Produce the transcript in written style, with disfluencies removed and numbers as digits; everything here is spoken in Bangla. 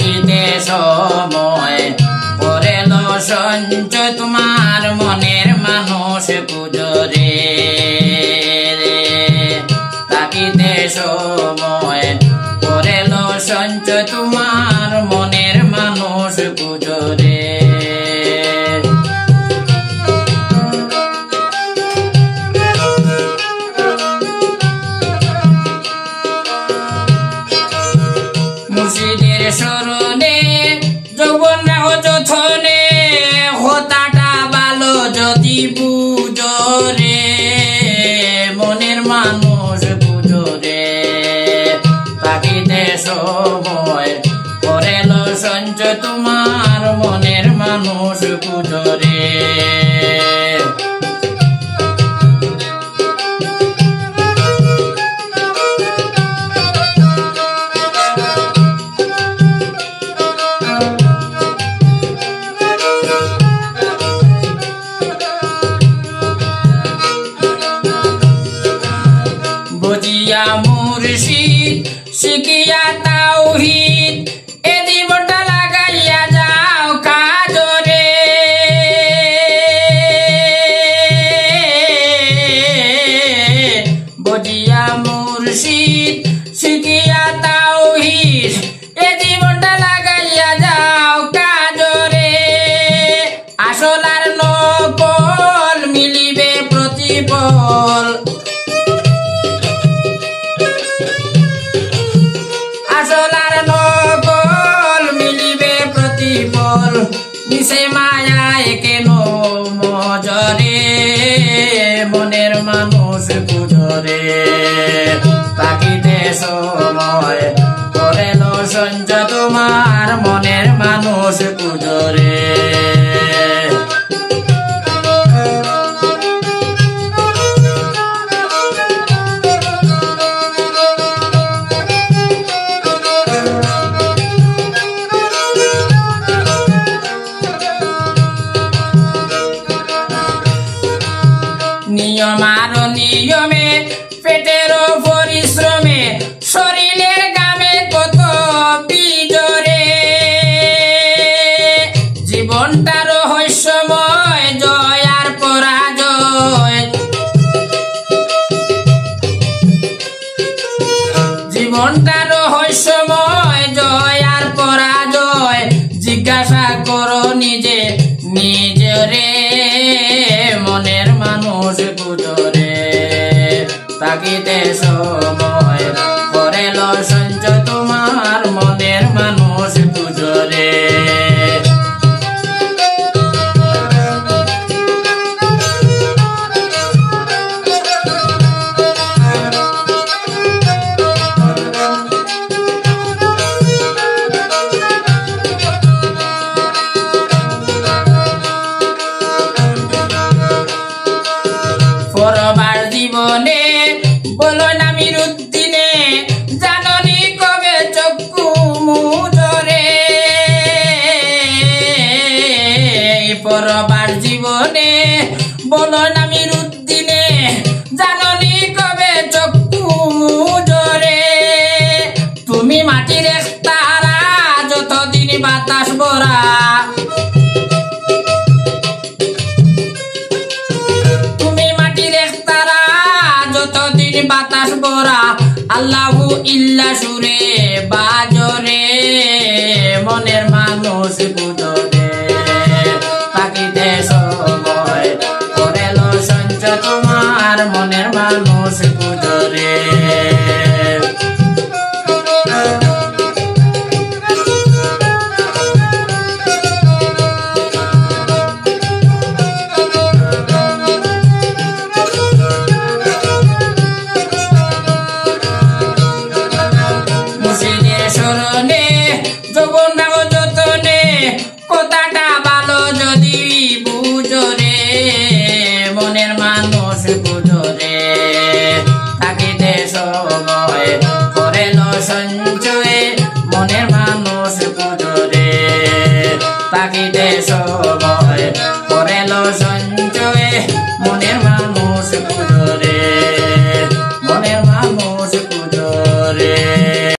থাকিতে সময় করেল সঞ্চয় তোমার মনের মানুষ পুজোরে থাকিতে সময় করেল সঞ্চয় তোমার মনের মানুষ পুজোরে মুর্শিদের শরণে যৌবন যথনে হতাটা ভালো যদি পুজোরে মনের মানুষ পুজোরে থাকিতে সময় করেল সঞ্চয় তোমার মনের মানুষ পুজোরে বুঝিয়া মুর্শিদ শিখিয়া তাওহীদ এ জীবনটা লাগাইয়া যাও কাজরে বুঝিয়া মুর্শিদ শিখিয়া তাওহীদ এ জীবনটা লাগাইয়া যাও কাজরে আসল আর নকল মিলিবে প্রতিফল আসলার নকল মিলিবে প্রতিফল মিশে মায়ায় কেন মজরে মনের মানুষ পুজোরে থাকিতে সময় করেল সঞ্চয় তোমার মনের মানুষ পুজোরে নিয়ম আর নিয়মে পেটের পরিশ্রমে শরীরের গামে কত বিজরে জীবনটা রহস্যময় জয় আর পরাজয় জীবনটা রহস্যময় জয় আর পরাজয় জিজ্ঞাসা করো নিজে নিজরে মনের মানুষ পুজোরে থাকিতে সময় করেল সঞ্চয় তোমার মনের মানুষ পুজোরে পরবার জীবনে বলো নামির উদ্দিনে জাননি কবে চক্ষু মুজরে পরবার জীবনে বলো নামির উদ্দিনে জাননি কবে চক্ষু মুজরে তুমি মাটির এক তারা যতদিন বাতাস ভরা বাতাস ভরা আল্লাহু ইল্লা সুরে বাজরে মনের মানুষ পুজোরে থাকিতে সময় করেল সঞ্চয় তোমার মনের মানুষ পুজোরে শরণে যৌবন যতনে কথাটা ভালো যদি বুঝরে মনের মানুষ পুজোরে থাকিতে সময় করেল সঞ্চয় মনের মানুষ পুজোরে থাকিতে সময় করেল সঞ্চয় মনের মানুষ পুজোরে